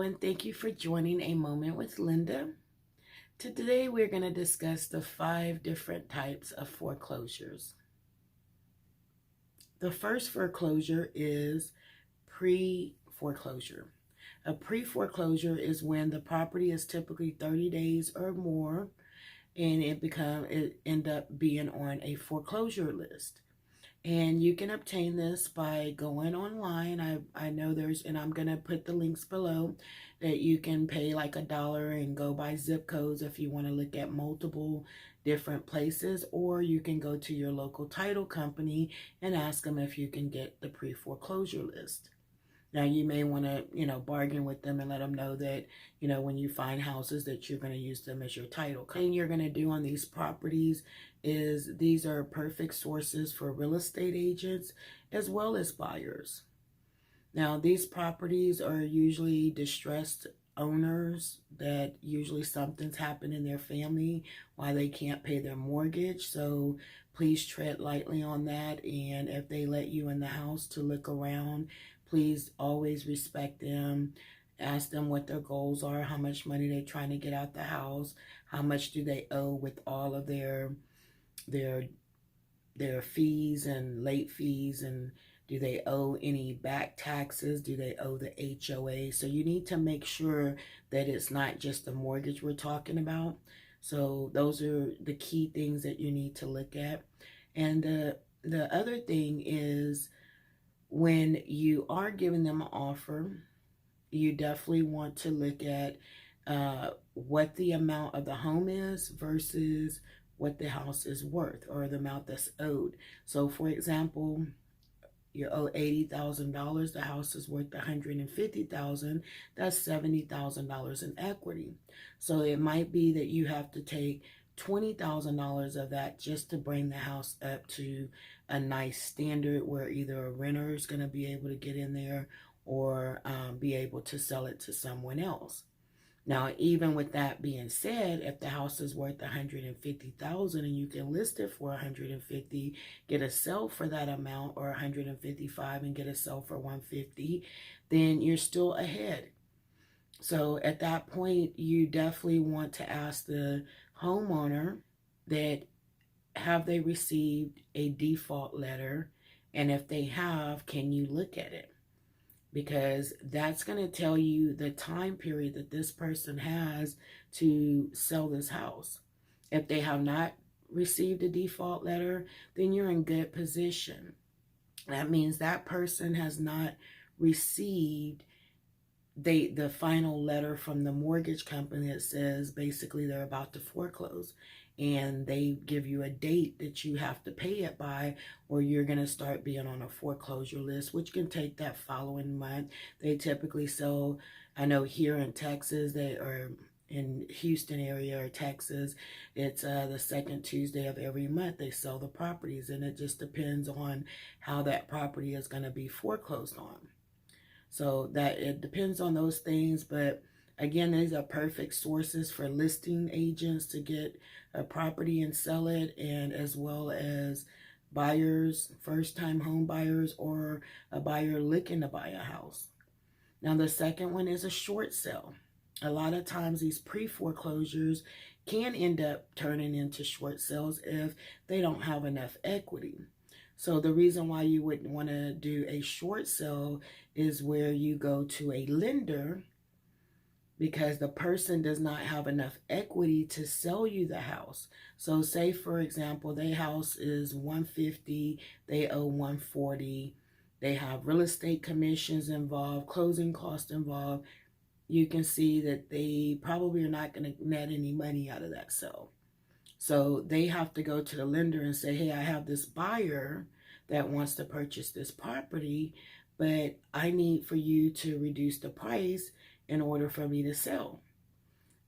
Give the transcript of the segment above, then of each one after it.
and thank you for joining A Moment with Linda. Today we're going to discuss the 5 different types of foreclosures. The first foreclosure is pre-foreclosure. A pre-foreclosure is when the property is typically 30 days or more and it end up being on a foreclosure list. And you can obtain this by going online. I know and I'm going to put the links below, that you can pay like $1 and go by zip codes if you want to look at multiple different places, or you can go to your local title company and ask them if you can get the pre-foreclosure list. Now, you may want to, bargain with them and let them know that, when you find houses that you're going to use them as your title. The thing you're going to do on these properties is these are perfect sources for real estate agents as well as buyers. Now, these properties are usually distressed owners that usually something's happened in their family why they can't pay their mortgage. So please tread lightly on that. And if they let you in the house to look around, please always respect them. Ask them what their goals are, how much money they're trying to get out the house, how much do they owe with all of their fees and late fees, and do they owe any back taxes? Do they owe the HOA? So you need to make sure that it's not just the mortgage we're talking about. So those are the key things that you need to look at. And the other thing is, when you are giving them an offer, you definitely want to look at what the amount of the home is versus what the house is worth, or the amount that's owed. So for example, you owe $80,000, the house is worth $150,000, that's $70,000 in equity. So it might be that you have to take $20,000 of that just to bring the house up to a nice standard where either a renter is going to be able to get in there, or be able to sell it to someone else. Now, even with that being said, if the house is worth $150,000 and you can list it for $150,000, get a sell for that amount, or $155,000 and get a sell for $150,000, then you're still ahead. So at that point, you definitely want to ask the homeowner that, have they received a default letter? And if they have, can you look at it? Because that's going to tell you the time period that this person has to sell this house. If they have not received a default letter, then you're in good position. That means that person has not received the final letter from the mortgage company that says basically they're about to foreclose, and they give you a date that you have to pay it by, or you're going to start being on a foreclosure list, which can take that following month. They typically sell, I know here in Texas, they are in Houston area or Texas, it's the second Tuesday of every month they sell the properties, and it just depends on how that property is going to be foreclosed on. So that it depends on those things. But again, these are perfect sources for listing agents to get a property and sell it, and as well as buyers, first-time home buyers, or a buyer looking to buy a house. Now, the second one is a short sale. A lot of times these pre-foreclosures can end up turning into short sales if they don't have enough equity. So the reason why you wouldn't want to do a short sale is where you go to a lender because the person does not have enough equity to sell you the house. So say, for example, their house is $150,000, they owe $140,000, they have real estate commissions involved, closing costs involved. You can see that they probably are not going to net any money out of that sale. So they have to go to the lender and say, hey, I have this buyer that wants to purchase this property, but I need for you to reduce the price in order for me to sell.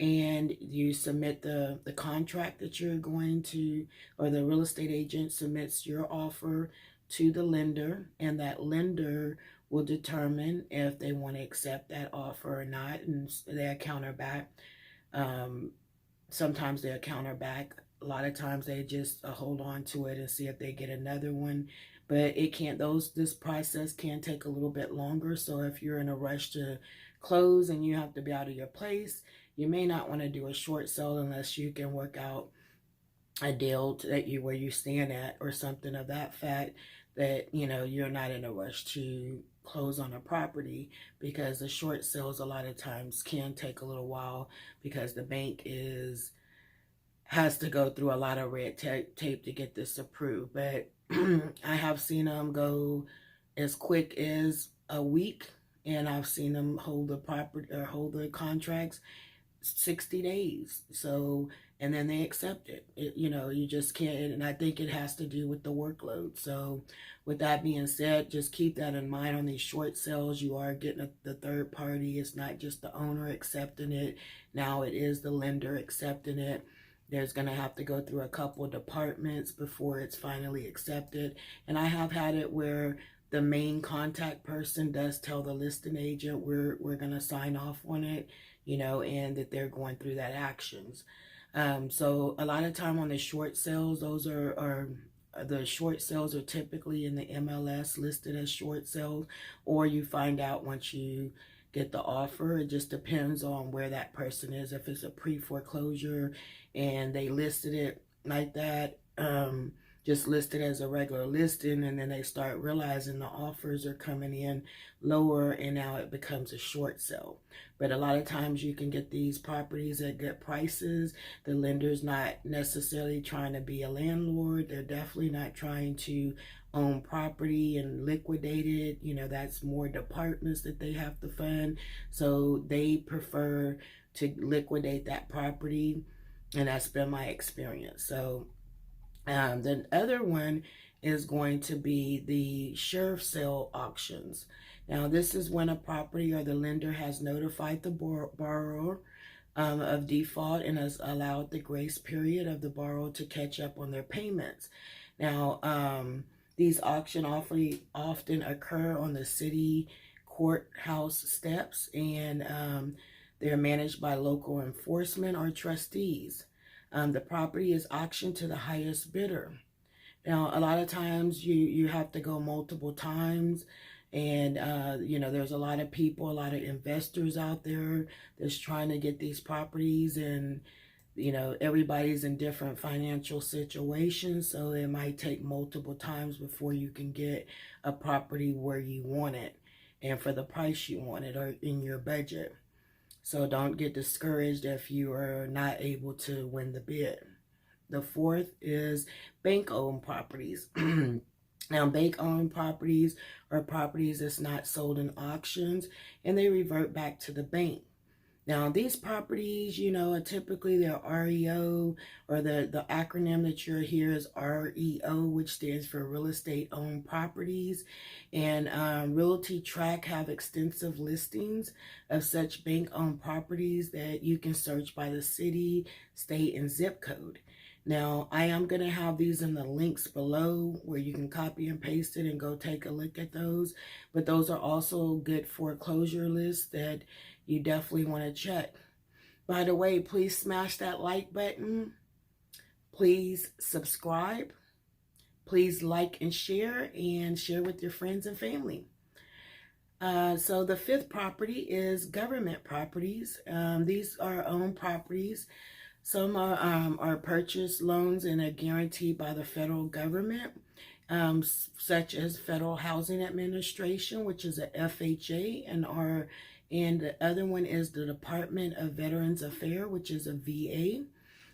And you submit the contract that you're going to, or the real estate agent submits your offer to the lender, and that lender will determine if they want to accept that offer or not, and they'll counter back. Sometimes they'll counter back. A lot of times they just hold on to it and see if they get another one. but this process can take a little bit longer. So if you're in a rush to close and you have to be out of your place, you may not want to do a short sale unless you can work out a deal that you where you stand at or something of that fact, that you're not in a rush to close on a property, because the short sales a lot of times can take a little while because the bank has to go through a lot of red tape to get this approved. But I have seen them go as quick as a week, and I've seen them hold the property or hold the contracts 60 days. So, and then they accept it. You just can't, and I think it has to do with the workload. So with that being said, just keep that in mind on these short sales. You are getting the third party. It's not just the owner accepting it. Now it is the lender accepting it. There's going to have to go through a couple of departments before it's finally accepted. And I have had it where the main contact person does tell the listing agent we're going to sign off on it, and that they're going through that actions. So a lot of time on the short sales, those are the short sales are typically in the MLS listed as short sales, or you find out once you get the offer. It just depends on where that person is. If it's a pre-foreclosure and they listed it like that, just listed as a regular listing, and then they start realizing the offers are coming in lower, and now it becomes a short sale. But a lot of times you can get these properties at good prices. The lender's not necessarily trying to be a landlord. They're definitely not trying to own property and liquidate it. That's more departments that they have to fund. So they prefer to liquidate that property, and that's been my experience. So the other one is going to be the sheriff sale auctions. Now, this is when a property or the lender has notified the borrower of default and has allowed the grace period of the borrower to catch up on their payments. Now, these auctions often occur on the city courthouse steps, and they're managed by local enforcement or trustees. The property is auctioned to the highest bidder. Now, a lot of times you have to go multiple times, and there's a lot of people, a lot of investors out there that's trying to get these properties, and everybody's in different financial situations, so it might take multiple times before you can get a property where you want it and for the price you want it or in your budget. So don't get discouraged if you are not able to win the bid. The fourth is bank-owned properties. Now, bank-owned properties are properties that's not sold in auctions, and they revert back to the bank. Now, these properties, typically they're REO, or the acronym that you're here is REO, which stands for Real Estate Owned Properties. And Realty Track have extensive listings of such bank-owned properties that you can search by the city, state, and zip code. Now, I am going to have these in the links below where you can copy and paste it and go take a look at those. But those are also good foreclosure lists that you definitely want to check. By the way, please smash that like button. Please subscribe. Please like and share with your friends and family. So the fifth property is government properties. These are owned properties. Some are purchase loans and are guaranteed by the federal government, such as Federal Housing Administration, which is a FHA, and the other one is the Department of Veterans Affairs, which is a VA.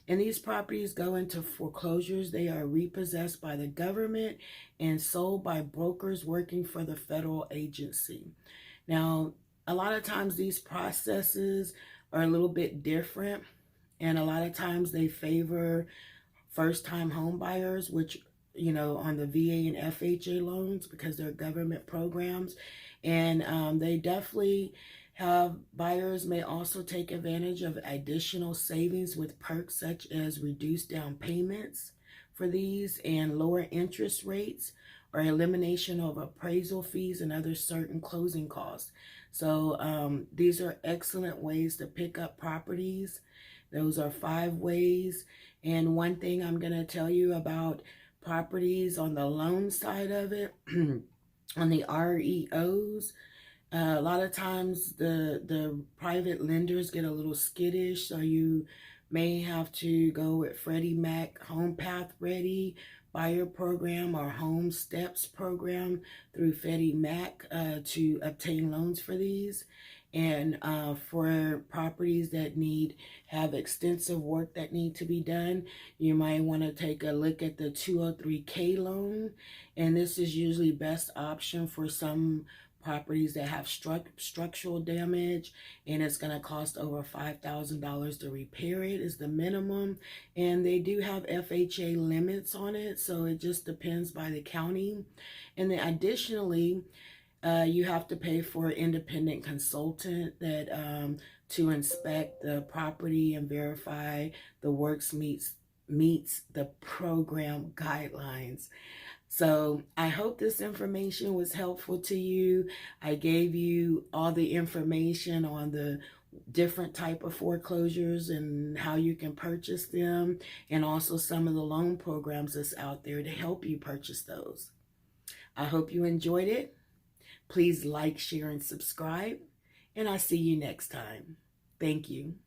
And these properties go into foreclosures. They are repossessed by the government and sold by brokers working for the federal agency. Now, a lot of times these processes are a little bit different, and a lot of times they favor first-time home buyers, which, on the VA and FHA loans, because they're government programs. And they definitely buyers may also take advantage of additional savings with perks such as reduced down payments for these and lower interest rates, or elimination of appraisal fees and other certain closing costs. So these are excellent ways to pick up properties. Those are 5 ways. And one thing I'm going to tell you about properties on the loan side of it, on the REOs, a lot of times the private lenders get a little skittish, so you may have to go with Freddie Mac Homepath Ready Buyer Program or HomeSteps program through Freddie Mac to obtain loans for these. And for properties that have extensive work that need to be done, you might want to take a look at the 203K loan. And this is usually best option for some properties that have structural damage, and it's going to cost over $5,000 to repair it is the minimum. And they do have FHA limits on it, so it just depends by the county. And then additionally, you have to pay for an independent consultant that to inspect the property and verify the works meets the program guidelines. So I hope this information was helpful to you. I gave you all the information on the different type of foreclosures and how you can purchase them, and also some of the loan programs that's out there to help you purchase those. I hope you enjoyed it. Please like, share, and subscribe, and I'll see you next time. Thank you.